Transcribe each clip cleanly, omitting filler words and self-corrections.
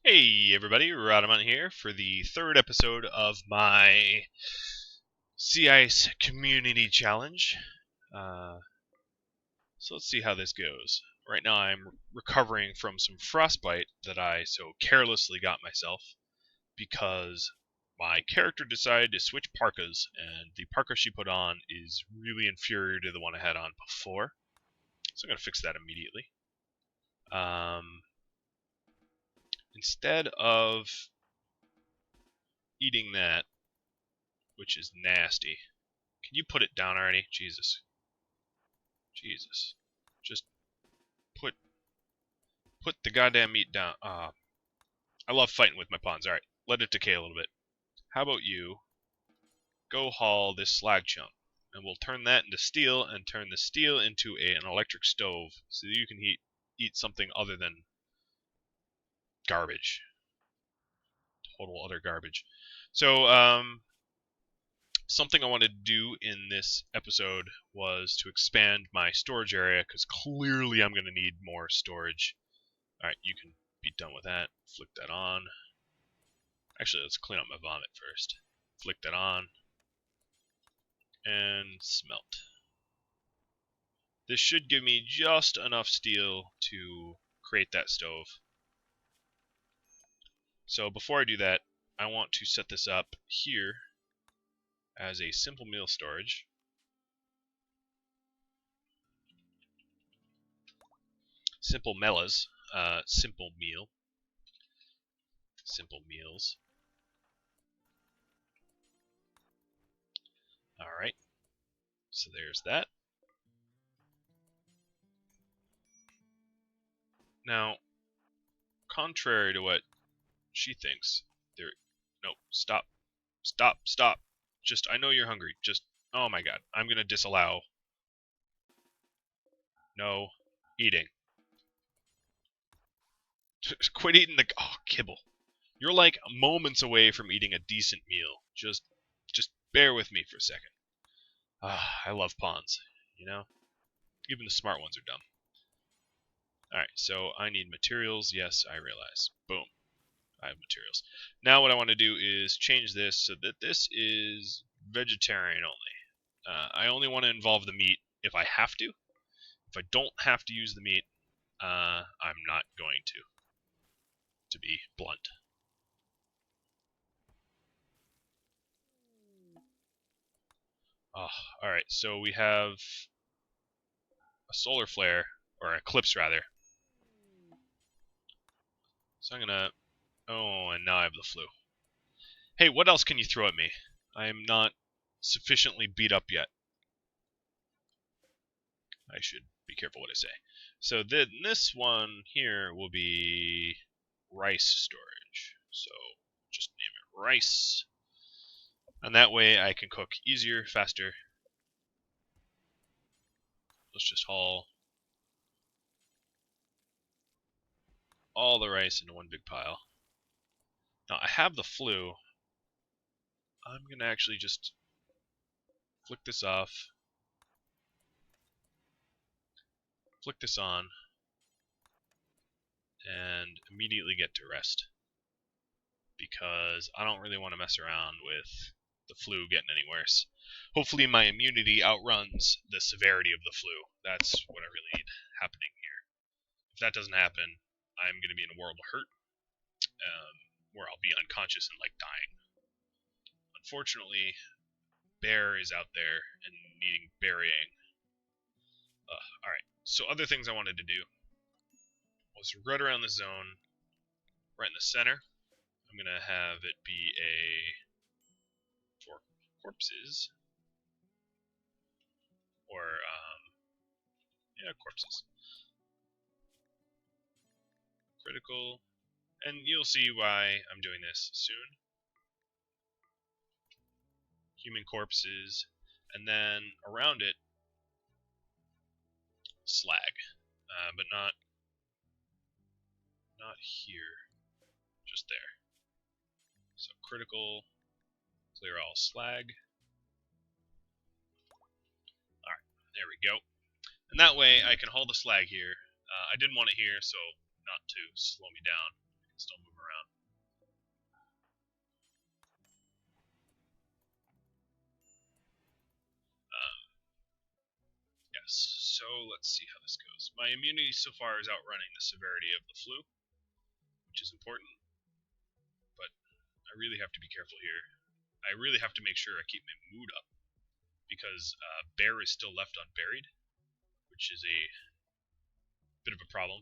Hey everybody, Rhadamant here for the third episode of my Sea Ice Community Challenge. So let's see how this goes. Right now I'm recovering from some frostbite that I so carelessly got myself because my character decided to switch parkas, and the parka she put on is really inferior to the one I had on before. So I'm going to fix that immediately. Instead of eating that, which is nasty. Can you put it down already? Jesus. Jesus. Just put the goddamn meat down. I love fighting with my pawns. Alright, let it decay a little bit. How about you go haul this slag chunk, and we'll turn that into steel, and turn the steel into an electric stove, so that you can eat something other than garbage. Total other garbage. So, something I wanted to do in this episode was to expand my storage area, because clearly I'm going to need more storage. Alright, you can be done with that. Flick that on. Actually, let's clean up my vomit first. Flick that on. And smelt. This should give me just enough steel to create that stove. So before I do that, I want to set this up here as a simple meal storage. Simple melas. Simple meal. Simple meals. Alright. So there's that. Now, contrary to what she thinks, no, stop. Stop. Just, I know you're hungry. Just, oh my god. I'm gonna disallow. No. Eating. Quit eating the, kibble. You're like moments away from eating a decent meal. Just bear with me for a second. I love pawns, you know? Even the smart ones are dumb. Alright, so I need materials. Yes, I realize. Boom. I have materials. Now what I want to do is change this so that this is vegetarian only. I only want to involve the meat if I have to. If I don't have to use the meat, I'm not going to be blunt. Alright, so we have a solar flare, or eclipse rather. So I'm gonna, and now I have the flu. Hey, what else can you throw at me? I am not sufficiently beat up yet. I should be careful what I say. So then this one here will be rice storage. So just name it rice. And that way I can cook easier, faster. Let's just haul all the rice into one big pile. Now I have the flu. I'm gonna actually just flick this off. Flick this on. And immediately get to rest. Because I don't really want to mess around with the flu getting any worse. Hopefully my immunity outruns the severity of the flu. That's what I really need happening here. If that doesn't happen, I'm going to be in a world of hurt, where I'll be unconscious and like dying. Unfortunately, Bear is out there and needing burying. Alright, so other things I wanted to do was right around the zone, right in the center. I'm going to have it be for corpses, or, corpses. Critical, and you'll see why I'm doing this soon. Human corpses, and then around it, slag, but not here, just there. So critical, clear all slag. Alright, there we go. And that way I can hold the slag here. I didn't want it here, so not to slow me down. I can still move around. So let's see how this goes. My immunity so far is outrunning the severity of the flu, which is important, but I really have to be careful here. I really have to make sure I keep my mood up, because Bear is still left unburied, which is a bit of a problem.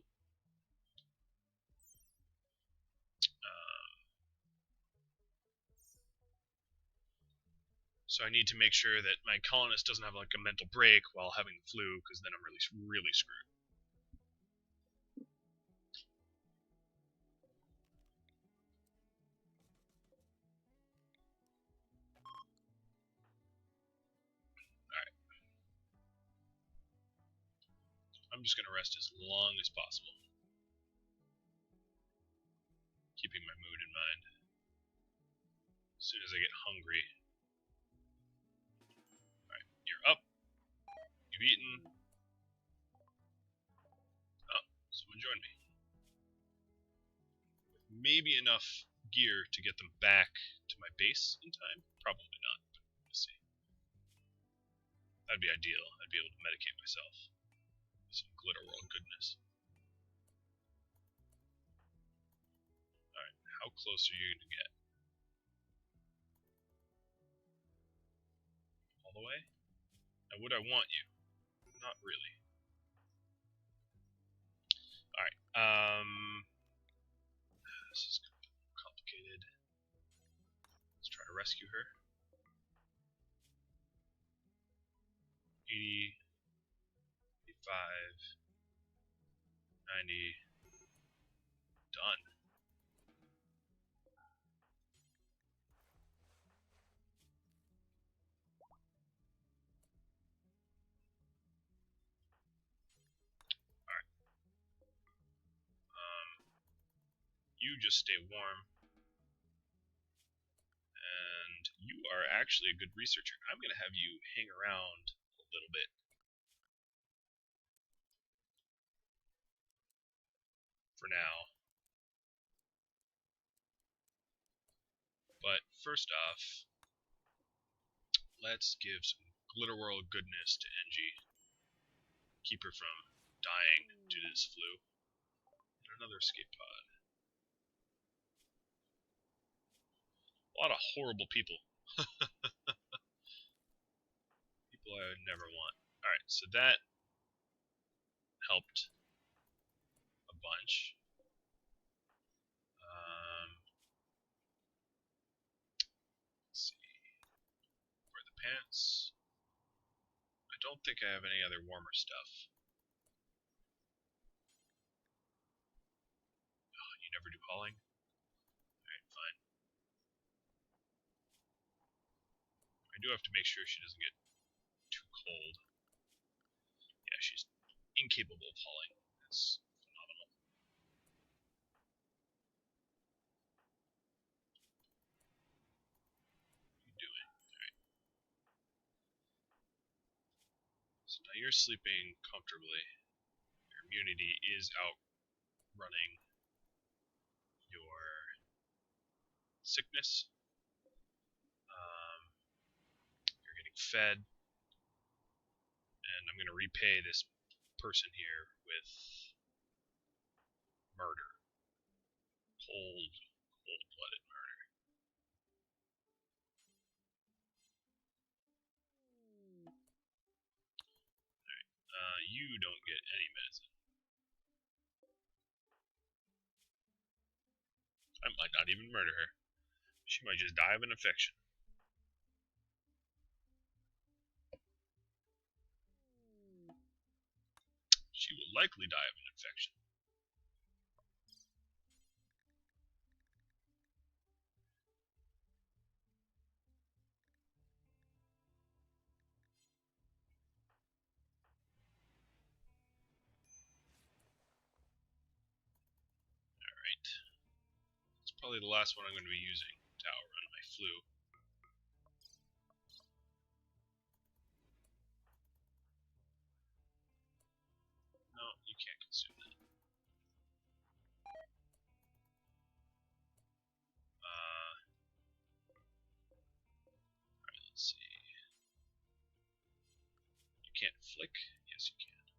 So I need to make sure that my colonist doesn't have like a mental break while having the flu, because then I'm really screwed. Alright. I'm just going to rest as long as possible, keeping my mood in mind. As soon as I get hungry. Alright, you're up. You've eaten. Oh, someone joined me. With maybe enough gear to get them back to my base in time? Probably not, but we'll see. That'd be ideal. I'd be able to medicate myself with some glitter world goodness. Alright, how close are you going to get? All the way? Now, would I want you? Not really. Alright, this is going to be complicated. Let's try to rescue her. 80, 85, 90, done. Alright. You just stay warm. And you are actually a good researcher. I'm going to have you hang around a little bit. For now. But first off, let's give some glitter world goodness to NG. Keep her from dying due to this flu. And another escape pod. A lot of horrible people. People I would never want. Alright, so that helped a bunch. Let's see. Wear the pants. I don't think I have any other warmer stuff. Oh, you never do hauling? Alright, fine. I do have to make sure she doesn't get too cold. Yeah, she's incapable of hauling. That's phenomenal. What are you doing? Alright. So now you're sleeping comfortably. Your immunity is outrunning your sickness. You're getting fed. And I'm going to repay this person here with murder. Cold-blooded murder. Alright, you don't get any medicine. I might not even murder her. She might just die of an infection. She will likely die of an infection. Alright. It's probably the last one I'm going to be using to outrun my flu. No, you can't consume that. Alright, let's see. You can't flick? Yes, you can.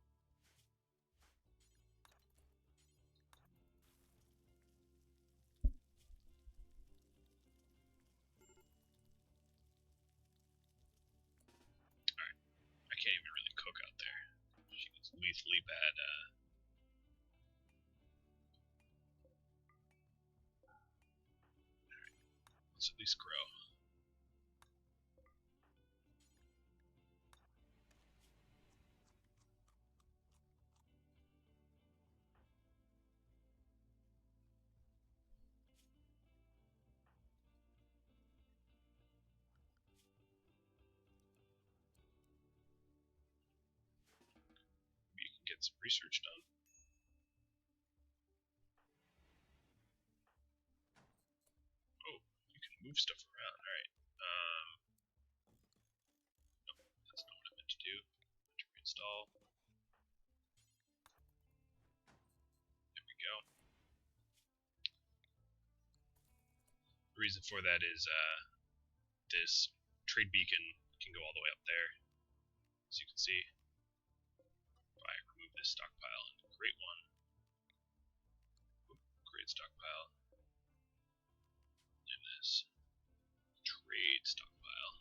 lethally bad. Let's at least grow. Maybe you can get some research done. Oh, you can move stuff around. Alright. Nope, that's not what I meant to do. To reinstall. There we go. The reason for that is this trade beacon can go all the way up there. As you can see, if I remove this stockpile and create one, create stockpile, and this trade stockpile.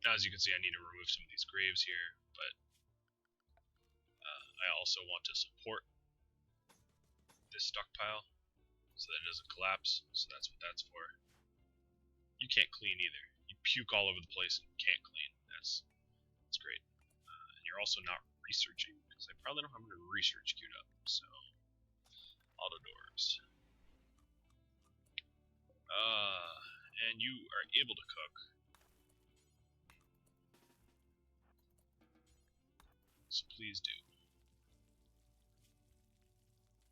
Now, as you can see, I need to remove some of these graves here, but I also want to support this stockpile so that it doesn't collapse, so that's what that's for. You can't clean either. You puke all over the place and can't clean. That's great. And you're also not researching, because I probably don't have any research queued up, so auto doors. And you are able to cook. So please do.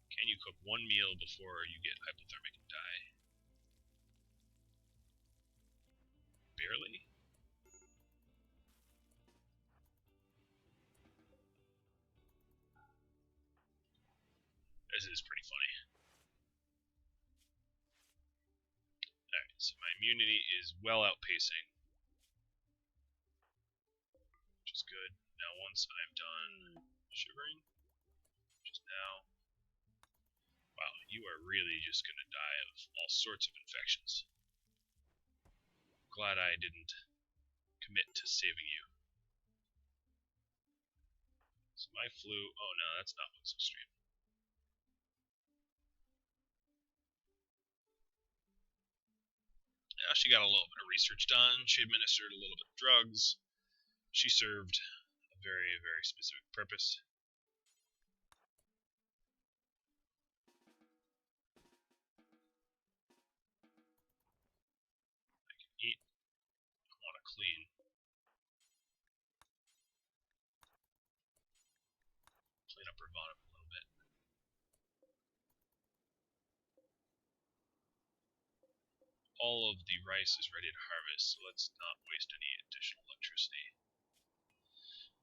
Can you cook one meal before you get hypothermic and die? Barely? This is pretty funny. Alright, so my immunity is well outpacing, which is good. Now once I'm done shivering, just now, wow, you are really just gonna die of all sorts of infections. Glad I didn't commit to saving you. So my flu, oh no, that's not what's extreme. Now she got a little bit of research done, she administered a little bit of drugs, she served a very, very specific purpose. I can eat, I want to clean. Clean up her bottom a little bit. All of the rice is ready to harvest, so let's not waste any additional electricity.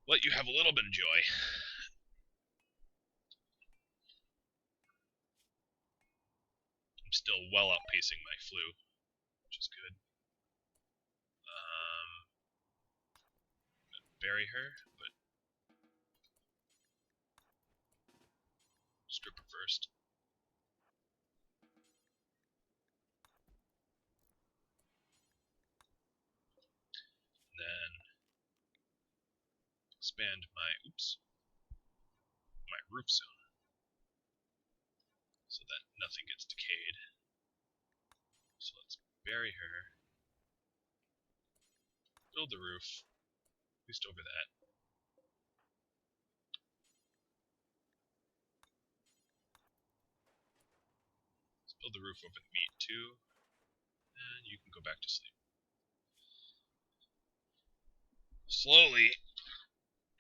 Let you have a little bit of joy. I'm still well outpacing my flu, which is good. Bury her, but strip her first. Then expand my my roof zone so that nothing gets decayed. So let's bury her, build the roof, at least over that. Let's build the roof over the meat too, and you can go back to sleep. Slowly,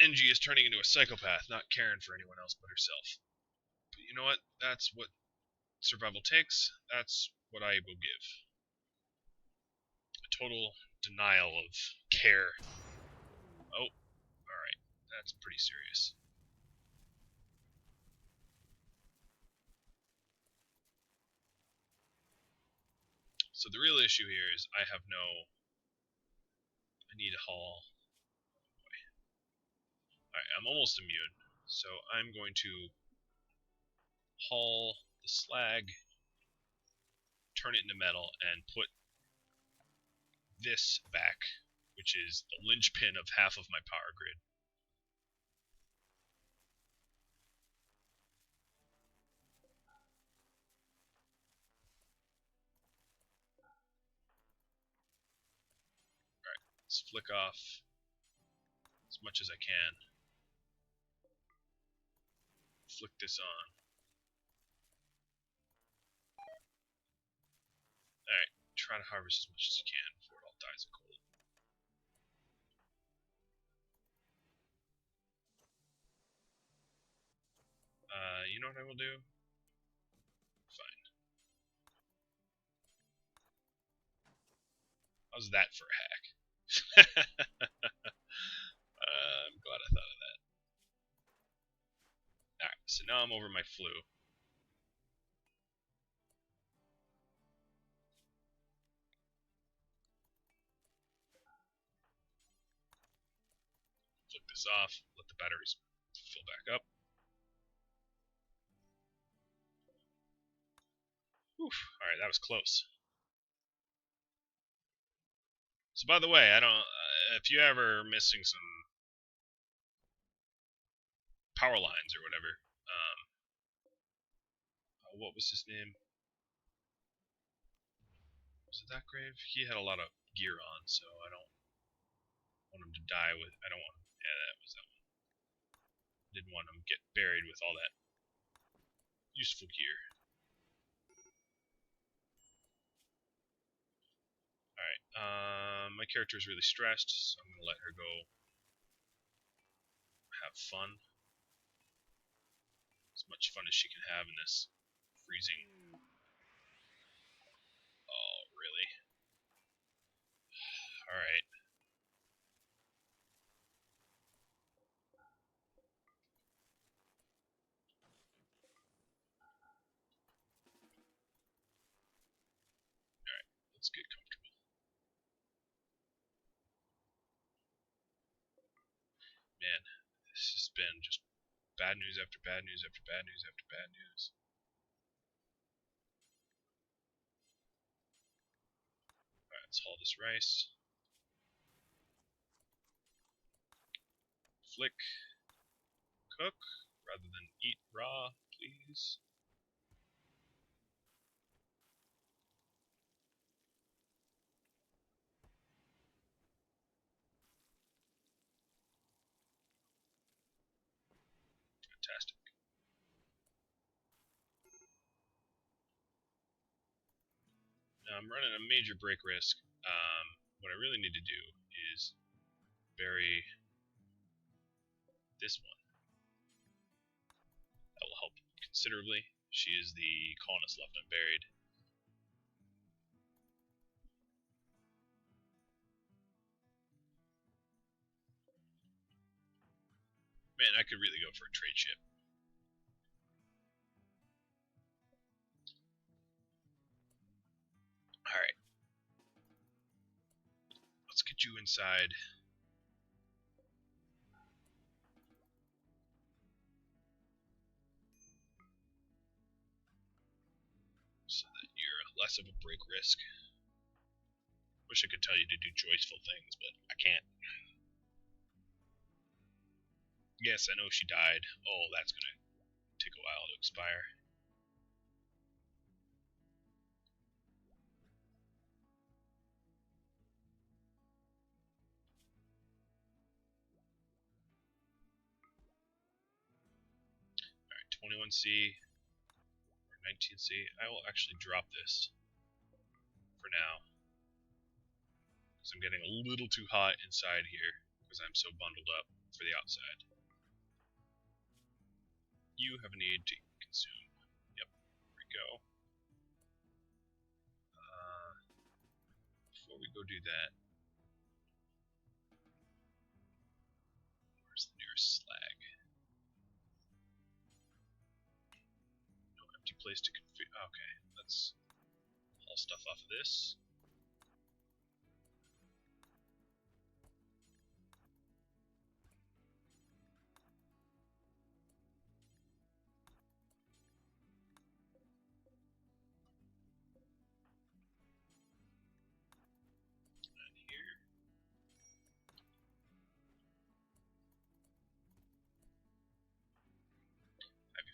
Engie is turning into a psychopath, not caring for anyone else but herself. But you know what? That's what survival takes. That's what I will give. A total denial of care. Oh, alright. That's pretty serious. So the real issue here is I need a haul. Alright, I'm almost immune. So I'm going to haul the slag, turn it into metal, and put this back which is the linchpin of half of my power grid. Alright, let's flick off as much as I can. Flick this on. Alright, try to harvest as much as you can before it all dies of cold. You know what I will do? Fine. How's that for a hack? I'm glad I thought of that. Alright, so now I'm over my flu. Flick this off, let the batteries fill back up. Alright, that was close. So by the way, I don't. If you ever missing some power lines or whatever, what was his name? Was it that grave? He had a lot of gear on, so I don't want him to die with. I don't want him. Yeah, that was that one. Didn't want him to get buried with all that useful gear. Alright, my character is really stressed, so I'm gonna let her go have fun. As much fun as she can have in this freezing. Oh, really? Alright. Alright, let's get comfortable. Man, this has been just bad news after bad news after bad news after bad news. Alright, let's haul this rice. Flick. Cook, rather than eat raw, please. Fantastic. Now I'm running a major break risk. What I really need to do is bury this one. That will help considerably. She is the colonist left unburied. Man, I could really go for a trade ship. Alright. Let's get you inside. So that you're less of a break risk. Wish I could tell you to do joyful things, but I can't. Yes, I know she died. Oh, that's gonna take a while to expire. Alright, 21C or 19C. I will actually drop this for now. Because I'm getting a little too hot inside here because I'm so bundled up for the outside. You have a need to consume. Yep, there we go. Before we go do that, where's the nearest slag? No empty place to configure. Okay, let's haul stuff off of this. And here.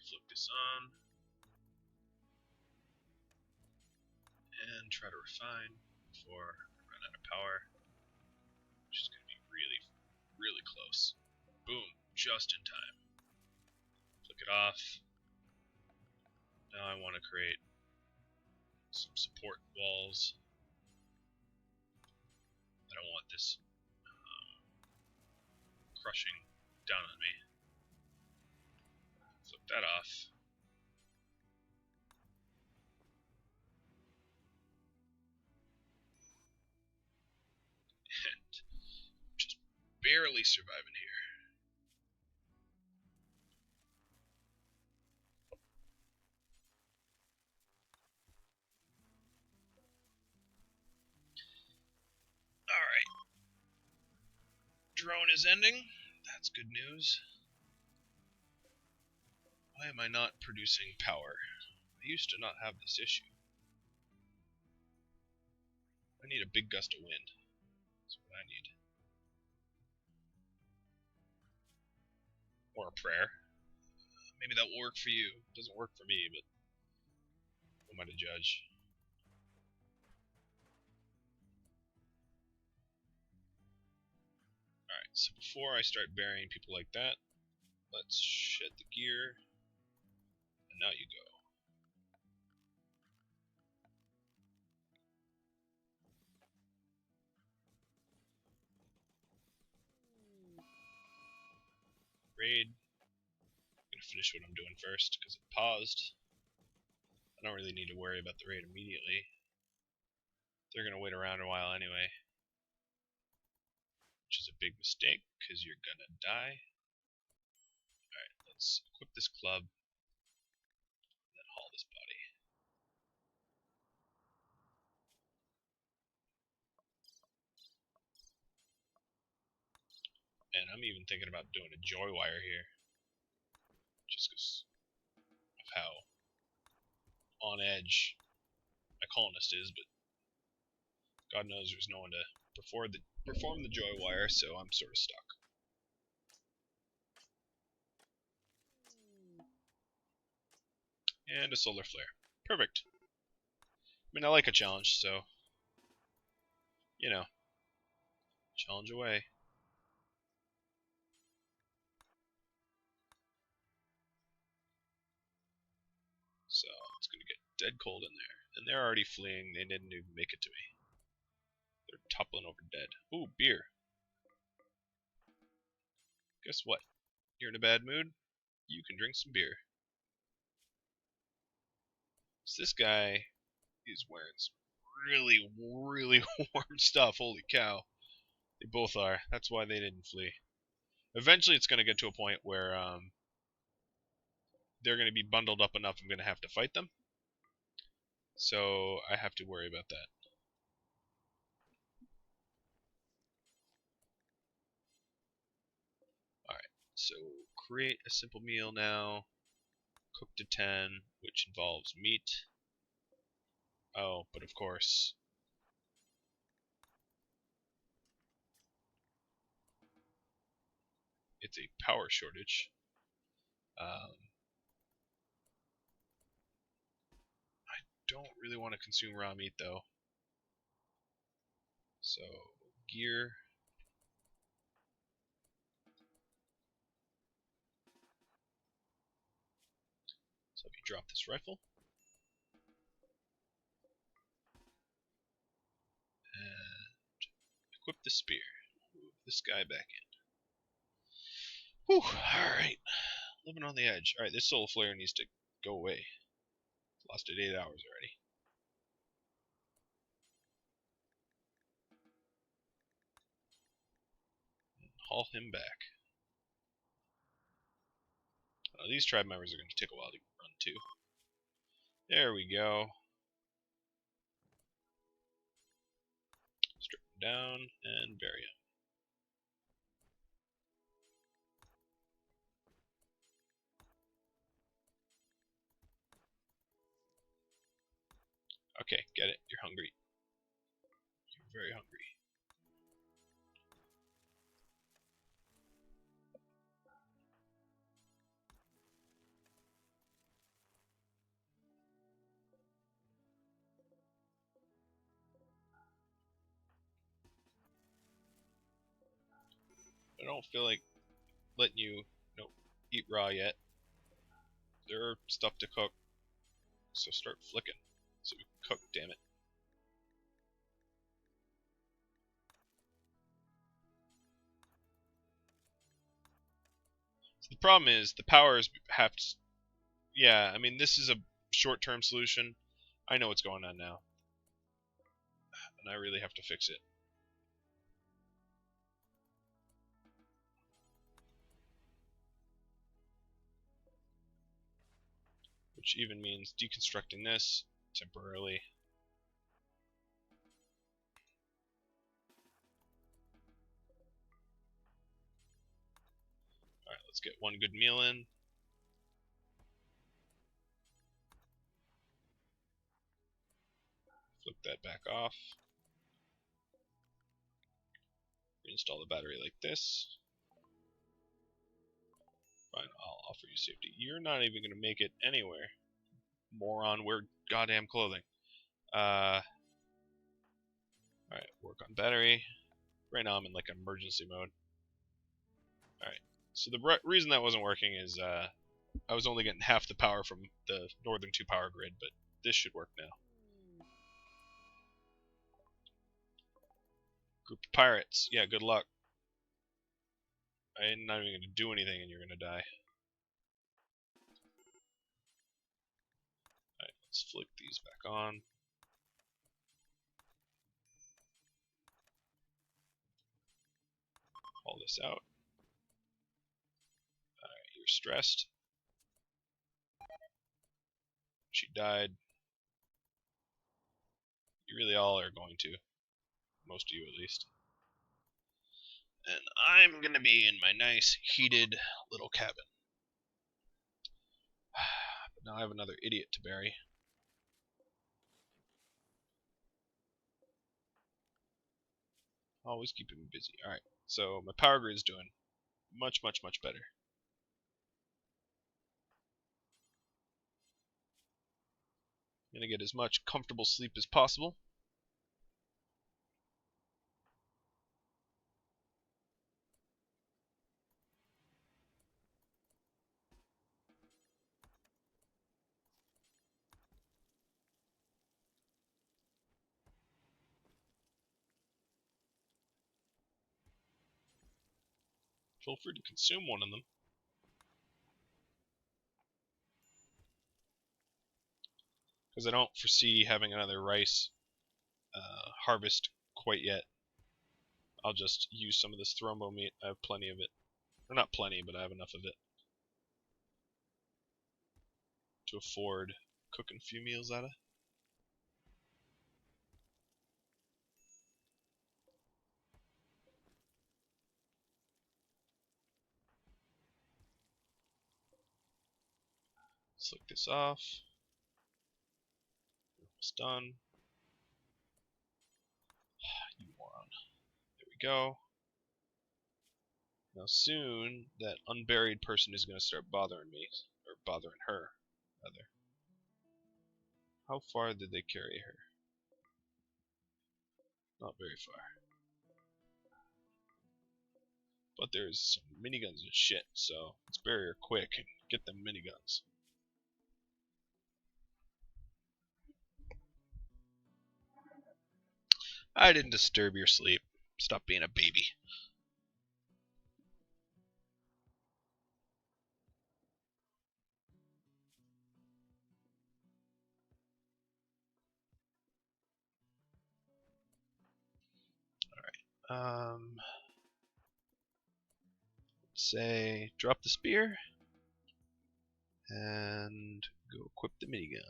Flick this on. And try to refine before I run out of power. Which is going to be really, really close. Boom. Just in time. Flick it off. Now I want to create some support walls. I don't want this crushing down on me. Flip that off. And just barely surviving here. Alright. Drone is ending. That's good news. Why am I not producing power? I used to not have this issue. I need a big gust of wind. That's what I need. Or a prayer. Maybe that will work for you. It doesn't work for me, but who am I to judge? Alright, so before I start burying people like that, let's shed the gear. And now you go. Raid. I'm gonna finish what I'm doing first, because it paused. I don't really need to worry about the raid immediately. They're gonna wait around a while anyway. Which is a big mistake, because you're gonna die. Alright, let's equip this club, and then haul this body. And I'm even thinking about doing a joy wire here. Just because of how on edge my colonist is, but God knows there's no one to perform the joy wire, so I'm sort of stuck. And a solar flare. Perfect. I mean, I like a challenge, so, you know, challenge away. So, it's going to get dead cold in there. And they're already fleeing. They didn't even make it to me. They're toppling over dead. Ooh, beer. Guess what? You're in a bad mood? You can drink some beer. So this guy is wearing some really, really warm stuff. Holy cow. They both are. That's why they didn't flee. Eventually it's going to get to a point where they're going to be bundled up enough I'm going to have to fight them. So I have to worry about that. Alright, so create a simple meal now. Cook to 10, which involves meat. Oh, but of course, it's a power shortage. I don't really want to consume raw meat though. So, gear. So let me drop this rifle. And equip the spear. Move this guy back in. Whew, alright. Living on the edge. Alright, this solar flare needs to go away. Lost it 8 hours already. And haul him back. These tribe members are going to take a while to run too. There we go. Strip him down and bury him. Okay, get it. You're hungry. You're very hungry. I don't feel like letting you, eat raw yet. There's stuff to cook, so start flicking so we can cook, damn it. So the problem is the powers have to... Yeah, I mean, this is a short-term solution. I know what's going on now. And I really have to fix it. Which even means deconstructing this temporarily. Alright, let's get one good meal in. Flip that back off. Reinstall the battery like this. Fine, I'll offer you safety. You're not even going to make it anywhere. Moron, wear goddamn clothing. Alright, work on battery. Right now I'm in like emergency mode. Alright, so the reason that wasn't working is I was only getting half the power from the northern 2 power grid, but this should work now. Group of pirates. Yeah, good luck. I'm not even going to do anything and you're going to die. Alright, let's flick these back on. Haul this out. Alright, you're stressed. She died. You really all are going to. Most of you at least. And I'm going to be in my nice, heated little cabin. But now I have another idiot to bury. Always keeping me busy. Alright, so my power grid is doing much, much, much better. I'm going to get as much comfortable sleep as possible. Feel free to consume one of them. Because I don't foresee having another rice harvest quite yet. I'll just use some of this thrombo meat. I have plenty of it. Or not plenty, but I have enough of it to afford cooking a few meals out of. Let's lick this off. Almost done. You moron. There we go. Now soon, that unburied person is going to start bothering me. Or bothering her, rather. How far did they carry her? Not very far. But there's some miniguns and shit, so let's bury her quick and get them miniguns. I didn't disturb your sleep. Stop being a baby. Alright. Let's say drop the spear and go equip the minigun.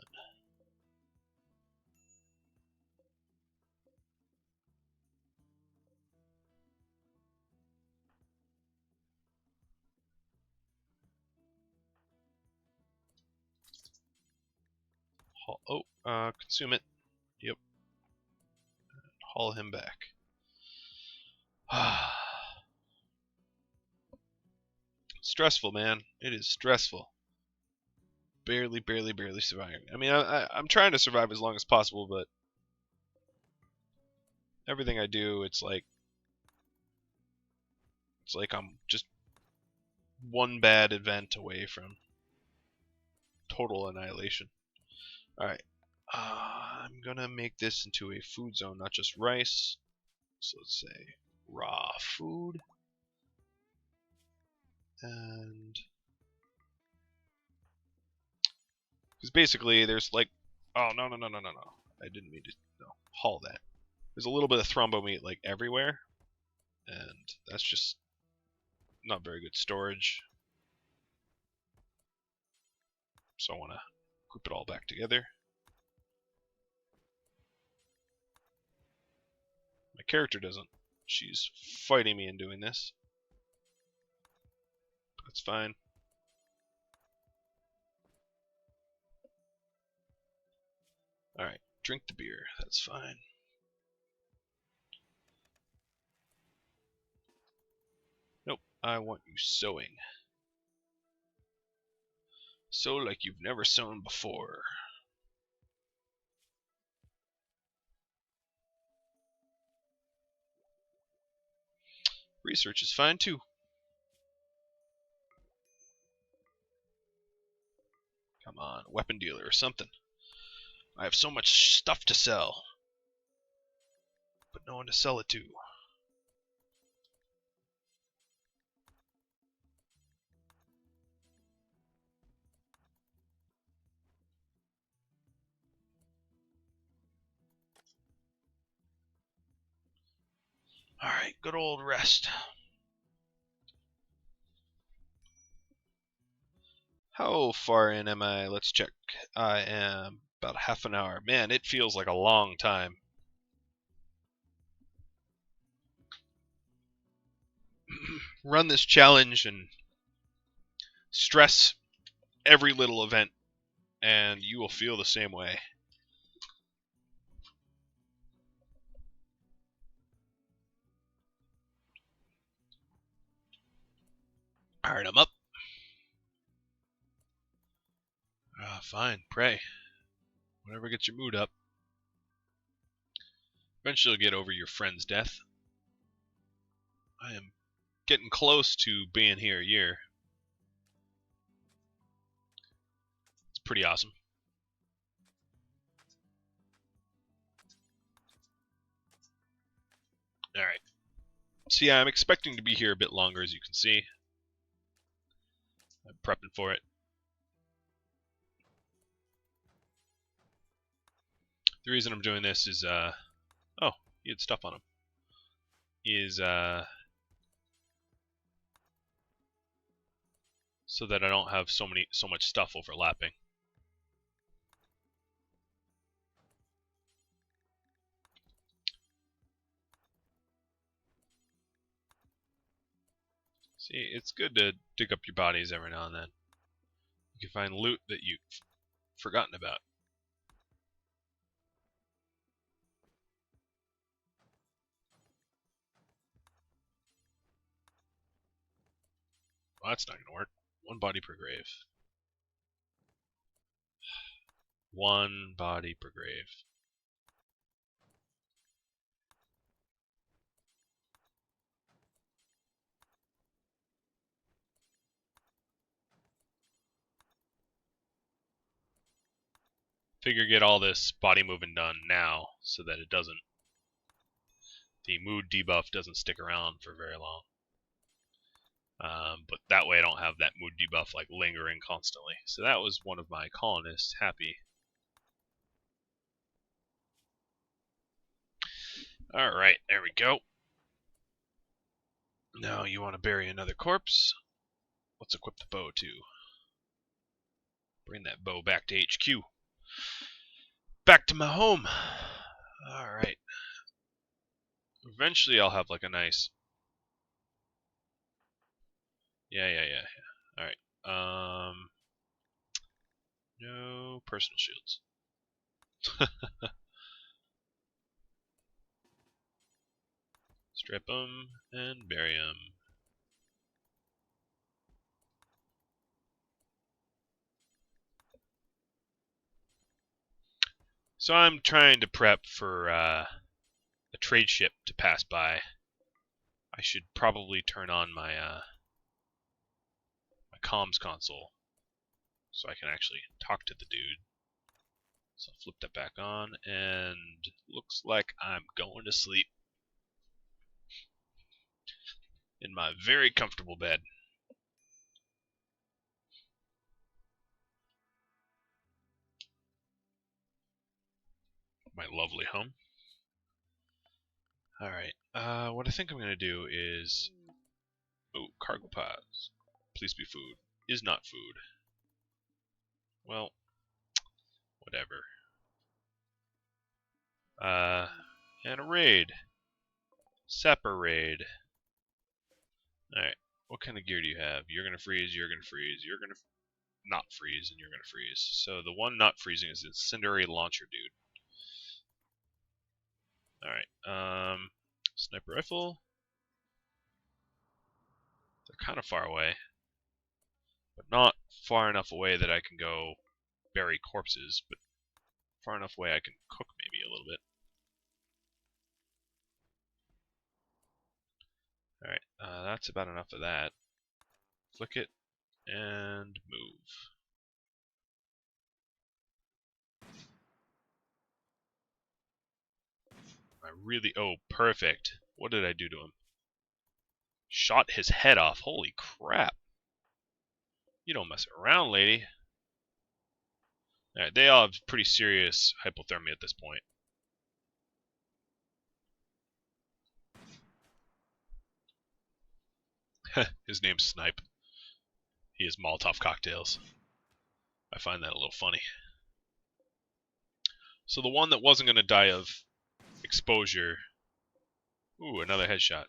Consume it. Yep. Haul him back. Stressful, man. It is stressful. Barely surviving. I mean, I'm trying to survive as long as possible, but everything I do, it's like It's like I'm just one bad event away from total annihilation. Alright. I'm gonna make this into a food zone, not just rice. So let's say raw food. And because basically there's like, oh no. I didn't mean to haul that. There's a little bit of thrombo meat like everywhere, and that's just not very good storage. So I want to group it all back together. My character doesn't. She's fighting me in doing this. That's fine. Alright, drink the beer. That's fine. Nope, I want you sewing. Sew like you've never sewn before. Research is fine too. Come on, weapon dealer or something. I have so much stuff to sell, but no one to sell it to. Alright, good old rest. How far in am I? Let's check. I am about half an hour. Man, it feels like a long time. Run this challenge and stress every little event, and you will feel the same way. Alright, I'm up. Fine, pray. Whatever gets your mood up. Eventually you'll get over your friend's death. I am getting close to being here a year. It's pretty awesome. Alright. So yeah, I'm expecting to be here a bit longer, as you can see. I'm prepping for it. The reason I'm doing this is, oh, he had stuff on him. Is, so that I don't have so much stuff overlapping. See, it's good to dig up your bodies every now and then. You can find loot that you've forgotten about. Well, that's not going to work. One body per grave. One body per grave. Figure get all this body moving done now so that it doesn't, the mood debuff doesn't stick around for very long. But that way I don't have that mood debuff like lingering constantly. So that was one of my colonists happy. Alright, there we go. Now you want to bury another corpse. Let's equip the bow too. Bring that bow back to HQ. Back to my home. Alright. Eventually I'll have like a nice... Yeah. Alright. No personal shields. Strip them and bury them. So I'm trying to prep for a trade ship to pass by. I should probably turn on my my comms console so I can actually talk to the dude. So I'll flip that back on, and looks like I'm going to sleep in my very comfortable bed. My lovely home. Alright, what I think I'm going to do is... Oh, cargo pods. Please be food. Is not food. Well, whatever. And a raid. Sapper raid. Alright, what kind of gear do you have? You're gonna freeze, you're gonna freeze, you're gonna not freeze, and you're gonna freeze. So the one not freezing is the incendiary launcher dude. Alright, sniper rifle. They're kind of far away, but not far enough away that I can go bury corpses, but far enough away I can cook maybe a little bit. Alright, that's about enough of that. Flick it, and move. Oh, perfect. What did I do to him? Shot his head off. Holy crap. You don't mess around, lady. Alright, they all have pretty serious hypothermia at this point. His name's Snipe. He has Molotov cocktails. I find that a little funny. So the one that wasn't going to die of exposure... Ooh, another headshot.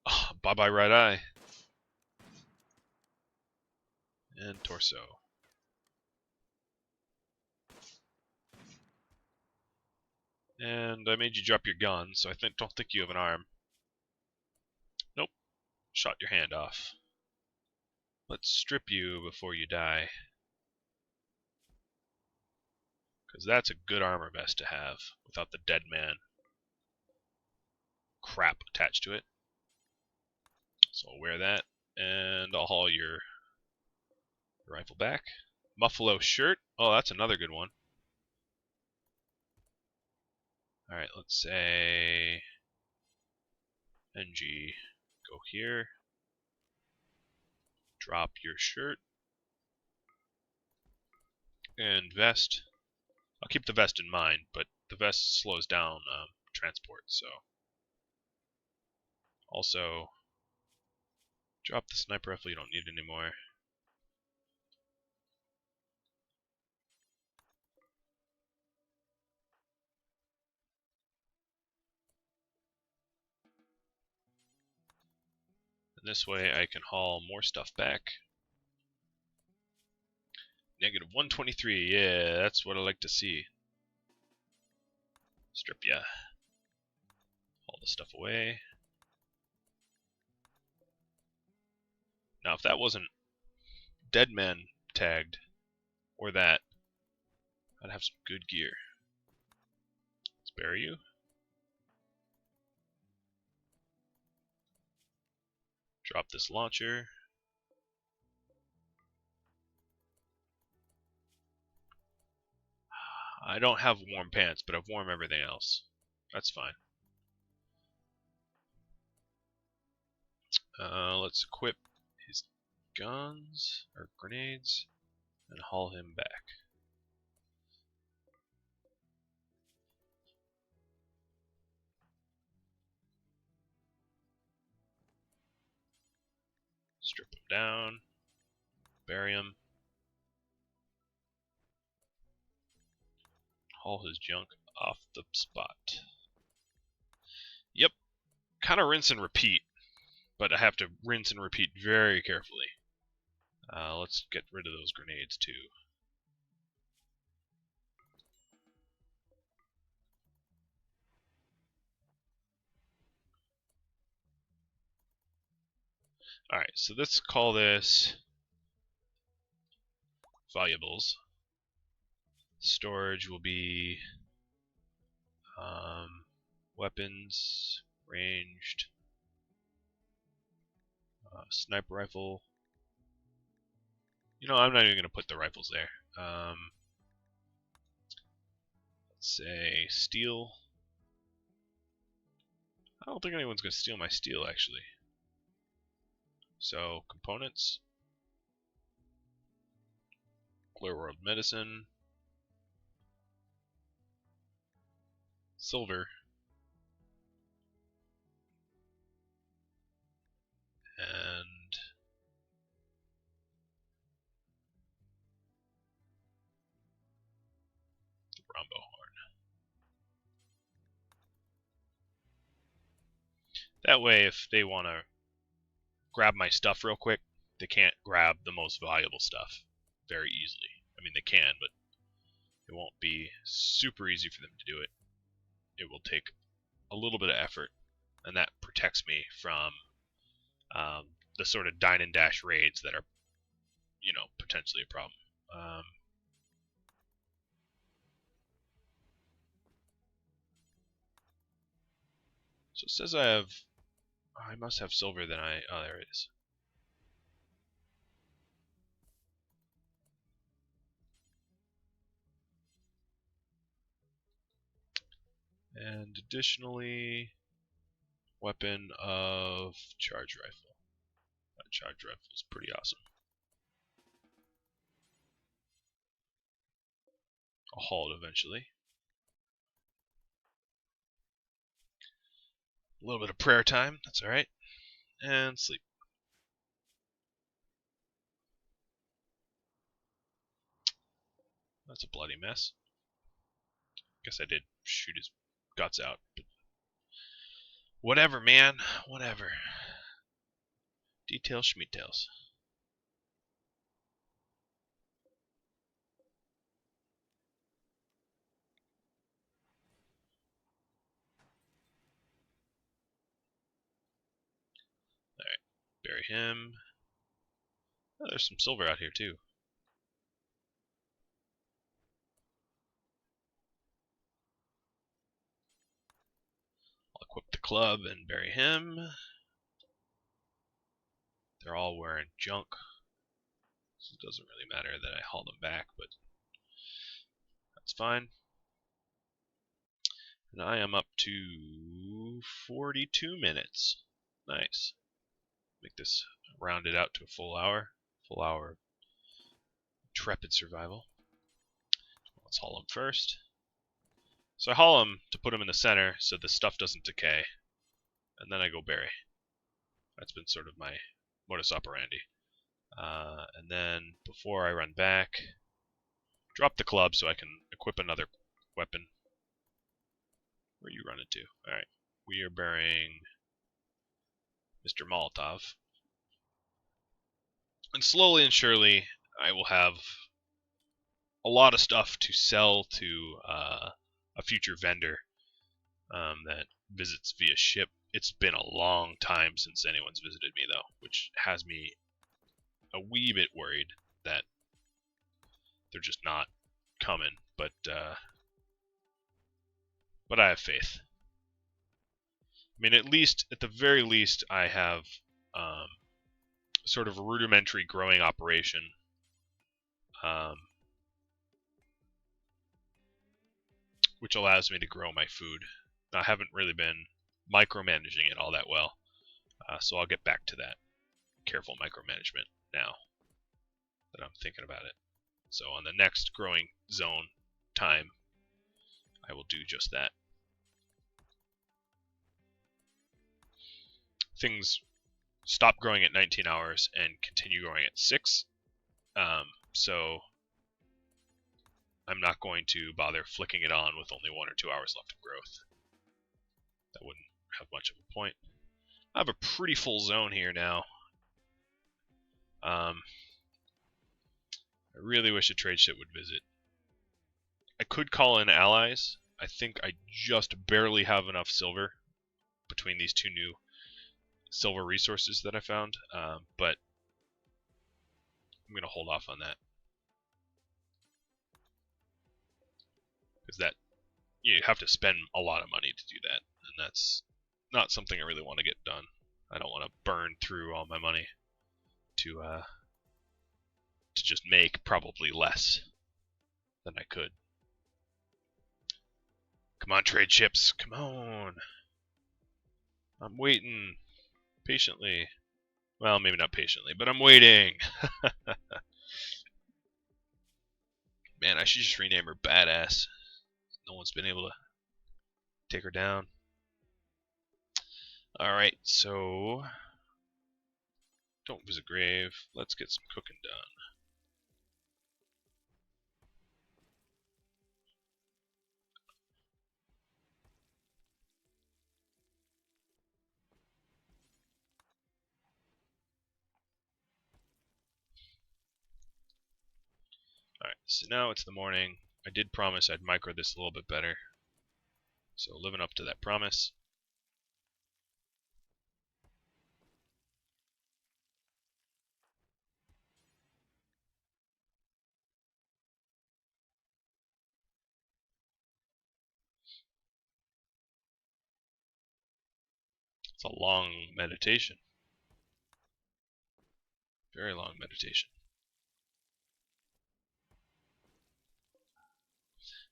Oh, bye-bye right eye. And torso. And I made you drop your gun, so I don't think you have an arm. Nope. Shot your hand off. Let's strip you before you die. Because that's a good armor vest to have, without the dead man crap attached to it. So I'll wear that, and I'll haul your rifle back. Muffalo shirt. Oh, that's another good one. Alright, let's say... NG. Go here. Drop your shirt. And vest. I'll keep the vest in mind, but the vest slows down transport, so... Also, drop the sniper rifle, you don't need it anymore. And this way I can haul more stuff back. Negative 123, yeah, that's what I like to see. Strip ya. Haul the stuff away. Now if that wasn't dead man tagged, or that, I'd have some good gear. Let's bury you. Drop this launcher. I don't have warm pants, but I've warm everything else. That's fine. Let's equip his guns, or grenades, and haul him back. Strip him down, bury him, haul his junk off the spot. Yep, kind of rinse and repeat, but I have to rinse and repeat very carefully. Let's get rid of those grenades too. Alright, so let's call this valuables. Storage will be weapons, ranged, Sniper rifle. You know, I'm not even going to put the rifles there. Let's say steel. I don't think anyone's going to steal my steel, actually. So, components. Clear World Medicine. Silver. And the Rombo Horn. That way, if they want to grab my stuff real quick, they can't grab the most valuable stuff very easily. I mean, they can, but it won't be super easy for them to do it. It will take a little bit of effort, and that protects me from the sort of dine and dash raids that are, you know, potentially a problem. So it says I must have silver then oh, there it is. And additionally, weapon of charge rifle. That charge rifle is pretty awesome. I'll haul it eventually. A little bit of prayer time, that's alright. And sleep. That's a bloody mess. Guess I did shoot his guts out, but whatever, man. Whatever. Details, schmeetails. Alright, bury him. Oh, there's some silver out here, too. I'll equip the club and bury him. They're all wearing junk. So it doesn't really matter that I haul them back, but that's fine. And I am up to 42 minutes. Nice. Make this rounded out to a full hour. Full hour of intrepid survival. Let's haul them first. So I haul them to put them in the center so the stuff doesn't decay. And then I go bury. That's been sort of my modus operandi. And then before I run back, drop the club so I can equip another weapon. Where are you running to? Alright. We are burying Mr. Molotov. And slowly and surely, I will have a lot of stuff to sell to a future vendor that visits via ship. It's been a long time since anyone's visited me, though, which has me a wee bit worried that they're just not coming. But I have faith. I mean, at the very least, I have sort of a rudimentary growing operation. Which allows me to grow my food. I haven't really been micromanaging it all that well, so I'll get back to that careful micromanagement now that I'm thinking about it. So on the next growing zone time, I will do just that. Things stop growing at 19 hours and continue growing at 6, so I'm not going to bother flicking it on with only 1 or 2 hours left of growth. That wouldn't have much of a point. I have a pretty full zone here now. I really wish a trade ship would visit. I could call in allies. I think I just barely have enough silver between these two new silver resources that I found, but I'm going to hold off on that. Because that, you have to spend a lot of money to do that, and that's not something I really want to get done. I don't want to burn through all my money to just make probably less than I could. Come on, trade ships. Come on. I'm waiting patiently. Well, maybe not patiently, but I'm waiting. Man, I should just rename her Badass. No one's been able to take her down. Alright, so don't visit grave. Let's get some cooking done. Alright, so now it's the morning. I did promise I'd micro this a little bit better. So living up to that promise. It's a long meditation. Very long meditation.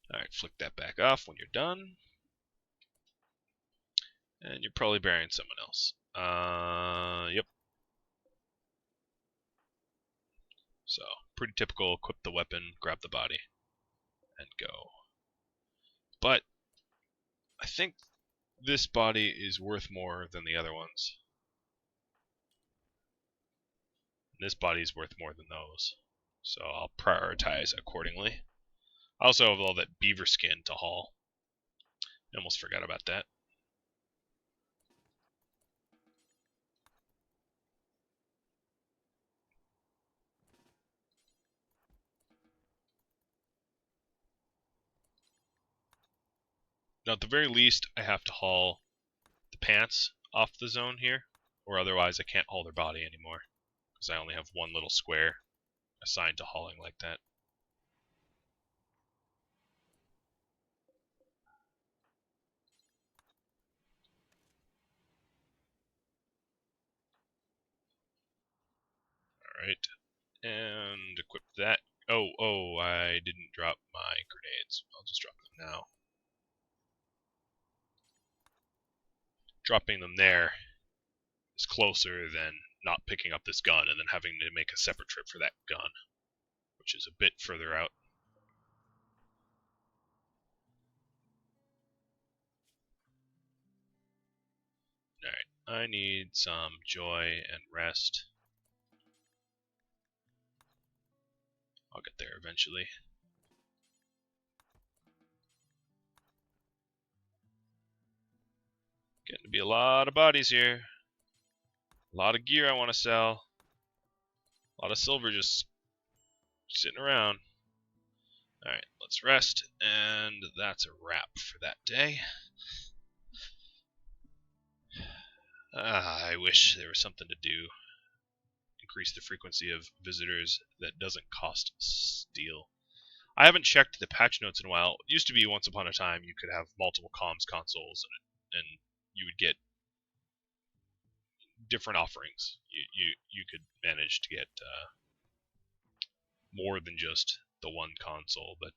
Alright, flick that back off when you're done. And you're probably burying someone else. Yep. So, pretty typical, equip the weapon, grab the body, and go. But, I think this body is worth more than the other ones. This body is worth more than those. So I'll prioritize accordingly. I also have all that beaver skin to haul. I almost forgot about that. Now, at the very least, I have to haul the pants off the zone here, or otherwise I can't haul their body anymore, because I only have one little square assigned to hauling like that. Alright, and equip that. Oh, I didn't drop my grenades. I'll just drop them now. Dropping them there is closer than not picking up this gun and then having to make a separate trip for that gun, which is a bit further out. Alright, I need some joy and rest. I'll get there eventually. Getting to be a lot of bodies here. A lot of gear I want to sell. A lot of silver just sitting around. Alright, let's rest, and that's a wrap for that day. I wish there was something to do. Increase the frequency of visitors that doesn't cost steel. I haven't checked the patch notes in a while. It used to be once upon a time you could have multiple comms consoles and you would get different offerings. You could manage to get more than just the one console, but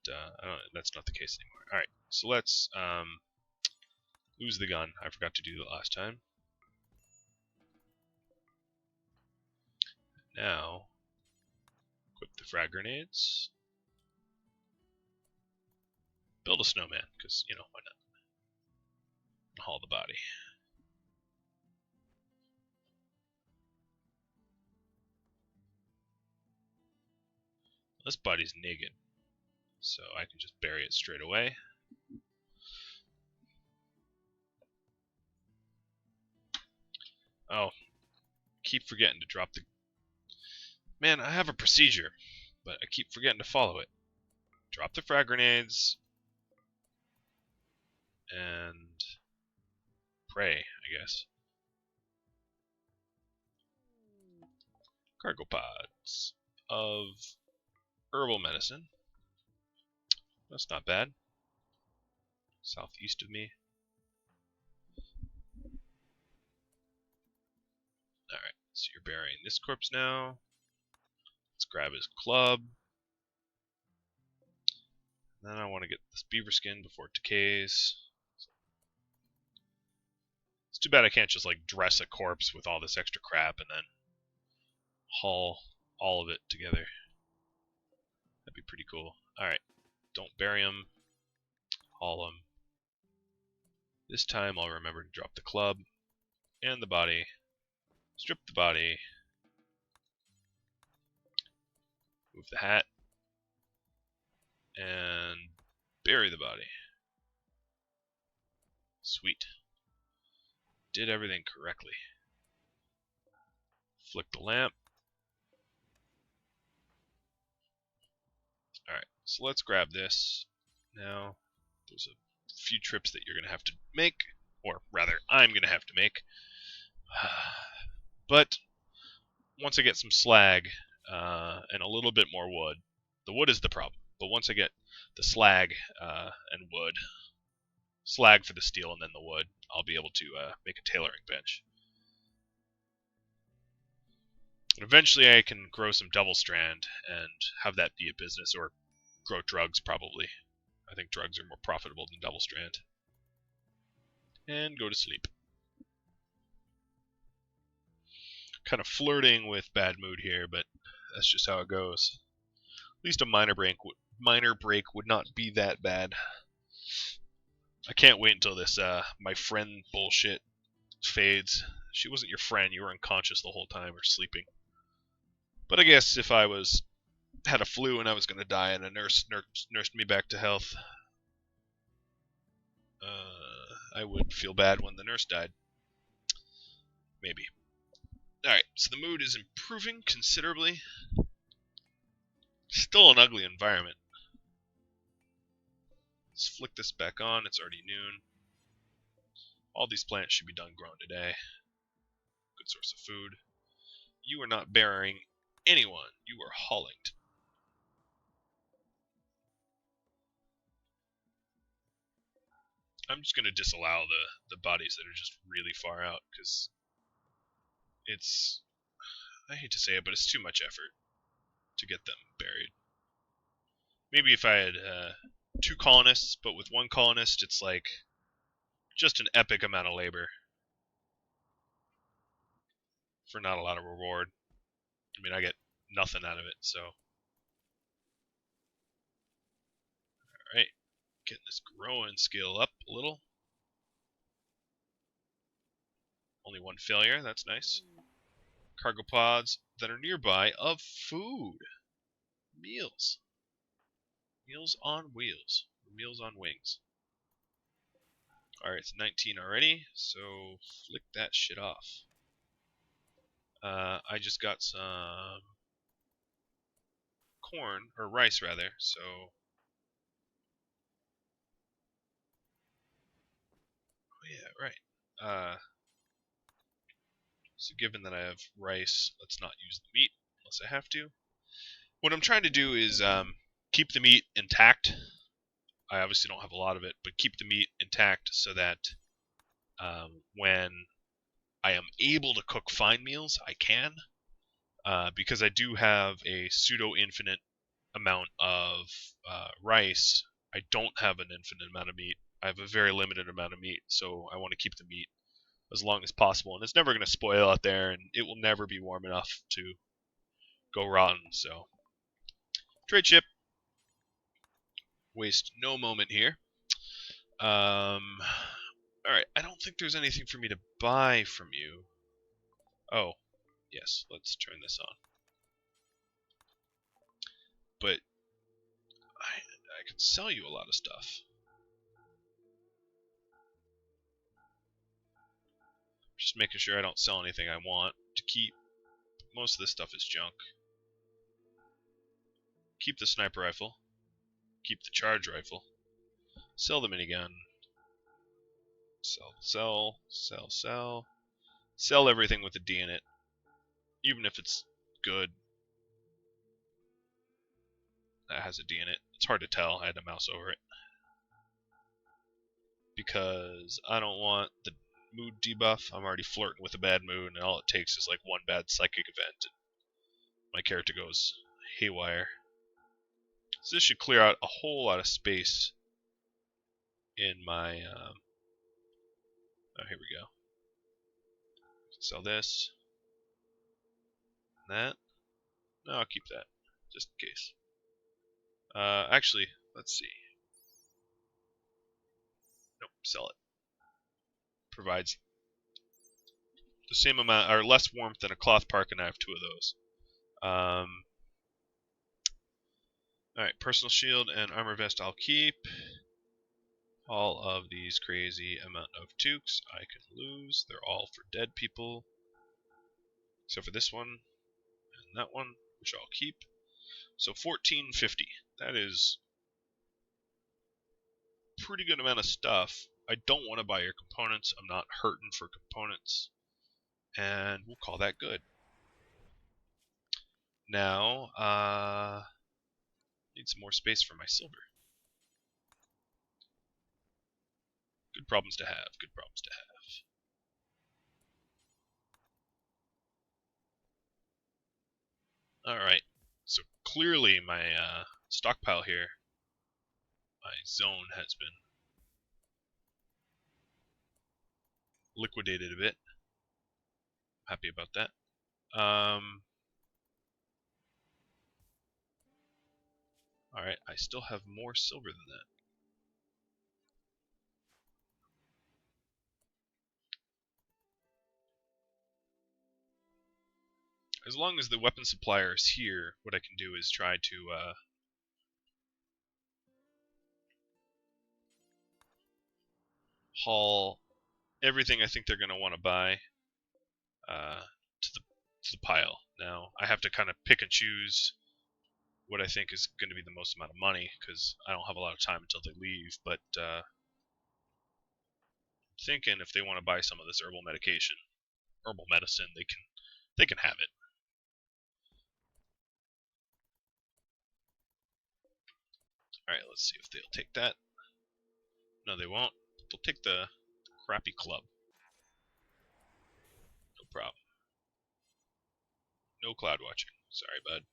that's not the case anymore. Alright, so let's lose the gun. I forgot to do that last time. Now, equip the frag grenades. Build a snowman, because, you know, why not? And haul the body. This body's naked, so I can just bury it straight away. Oh, keep forgetting to drop the... Man, I have a procedure, but I keep forgetting to follow it. Drop the frag grenades, and pray, I guess. Cargo pods of herbal medicine. That's not bad. Southeast of me. So you're burying this corpse now. Let's grab his club. Then I want to get this beaver skin before it decays. It's too bad I can't just like dress a corpse with all this extra crap and then haul all of it together. That'd be pretty cool. Alright, don't bury him. Haul him. This time I'll remember to drop the club and the body. Strip the body. Move the hat. And bury the body. Sweet. Did everything correctly. Flick the lamp. Alright, so let's grab this. Now, there's a few trips that you're going to have to make, or rather, I'm going to have to make. But once I get some slag and a little bit more wood, the wood is the problem, but once I get the slag and wood, slag for the steel and then the wood, I'll be able to make a tailoring bench. And eventually I can grow some double strand and have that be a business, or grow drugs probably. I think drugs are more profitable than double strand. And go to sleep. Kind of flirting with bad mood here, but that's just how it goes. At least a minor break would not be that bad. I can't wait until this my friend bullshit fades. She wasn't your friend, you were unconscious the whole time or sleeping. But I guess if I had a flu and I was going to die and a nurse nursed me back to health, I would feel bad when the nurse died. Maybe. Alright, so the mood is improving considerably. Still an ugly environment. Let's flick this back on, it's already noon. All these plants should be done growing today. Good source of food. You are not burying anyone, you are hauling. I'm just going to disallow the bodies that are just really far out, because it's, I hate to say it, but it's too much effort to get them buried. Maybe if I had 2 colonists, but with 1 colonist, it's like just an epic amount of labor for not a lot of reward. I mean, I get nothing out of it, so. Alright, getting this growing skill up a little. Only 1 failure, that's nice. Cargo pods that are nearby of food. Meals. Meals on wheels. Meals on wings. Alright, it's 19 already, so flick that shit off. I just got some corn, or rice rather, so oh yeah, right. So given that I have rice, let's not use the meat unless I have to. What I'm trying to do is keep the meat intact. I obviously don't have a lot of it, but keep the meat intact so that when I am able to cook fine meals, I can. Because I do have a pseudo-infinite amount of rice, I don't have an infinite amount of meat. I have a very limited amount of meat, so I want to keep the meat as long as possible. And it's never going to spoil out there, and it will never be warm enough to go rotten. So, trade ship. Waste no moment here. Alright, I don't think there's anything for me to buy from you. Oh, yes, let's turn this on. But I can sell you a lot of stuff. Just making sure I don't sell anything I want to keep. Most of this stuff is junk. Keep the sniper rifle. Keep the charge rifle. Sell the minigun. Sell. Sell everything with a D in it. Even if it's good. That has a D in it. It's hard to tell. I had to mouse over it. Because I don't want the mood debuff. I'm already flirting with a bad mood, and all it takes is like one bad psychic event, and my character goes haywire. So this should clear out a whole lot of space in my... oh, here we go. Sell this. And that. No, I'll keep that, just in case. Actually, let's see. Nope, sell it. Provides the same amount, or less warmth than a cloth park, and I have 2 of those. Alright, personal shield and armor vest I'll keep. All of these crazy amount of toques I can lose. They're all for dead people. Except for this one and that one, which I'll keep. So 1450. That is a pretty good amount of stuff. I don't want to buy your components. I'm not hurting for components. And we'll call that good. Now, need some more space for my silver. Good problems to have. Good problems to have. Alright. So clearly my stockpile here, my zone has been liquidated a bit. Happy about that. Alright, I still have more silver than that. As long as the weapon supplier is here, what I can do is try to haul everything I think they're going to want to buy to the pile. Now, I have to kind of pick and choose what I think is going to be the most amount of money, because I don't have a lot of time until they leave, but I'm thinking if they want to buy some of this herbal medicine, they can have it. Alright, let's see if they'll take that. No, they won't. They'll take the crappy club. No problem. No cloud watching. Sorry, bud.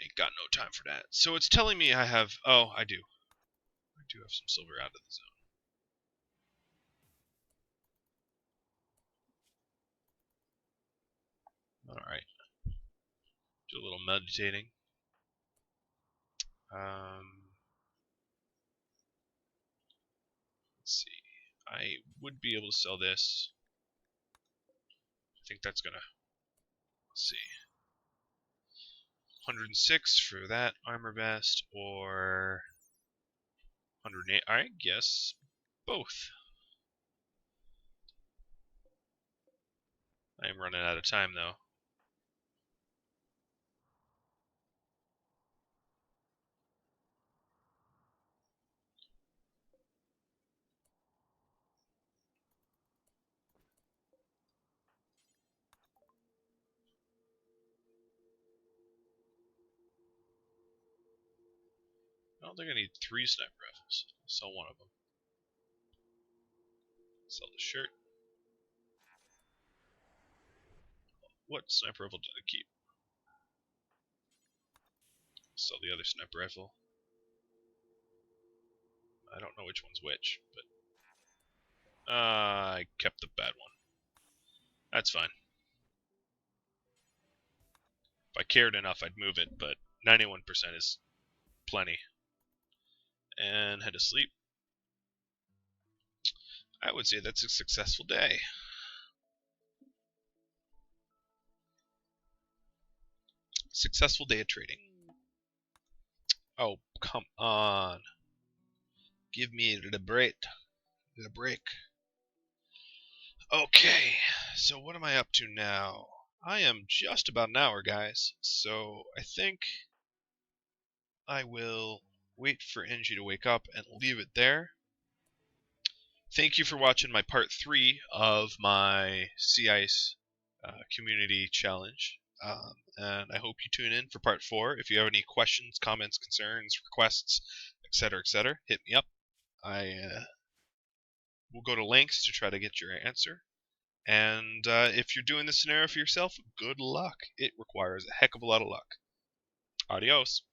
Ain't got no time for that. So it's telling me I have... Oh, I do. I do have some silver out of the zone. Alright. Do a little meditating. Let's see. I would be able to sell this. I think that's gonna... Let's see. 106 for that armor vest, or 108. I guess both. I am running out of time though. I don't think I need 3 sniper rifles. I'll sell one of them. Sell the shirt. What sniper rifle did I keep? Sell the other sniper rifle. I don't know which one's which, but I kept the bad one. That's fine. If I cared enough, I'd move it, but 91% is plenty. And head to sleep. I would say that's a successful day. Successful day of trading. Oh, come on. Give me the break. The break. Okay, so what am I up to now? I am just about an hour, guys. So I think I will wait for Engie to wake up and leave it there. Thank you for watching my part 3 of my Sea Ice community challenge. And I hope you tune in for part 4. If you have any questions, comments, concerns, requests, etc., hit me up. we'll go to lengths to try to get your answer. And if you're doing this scenario for yourself, good luck. It requires a heck of a lot of luck. Adios.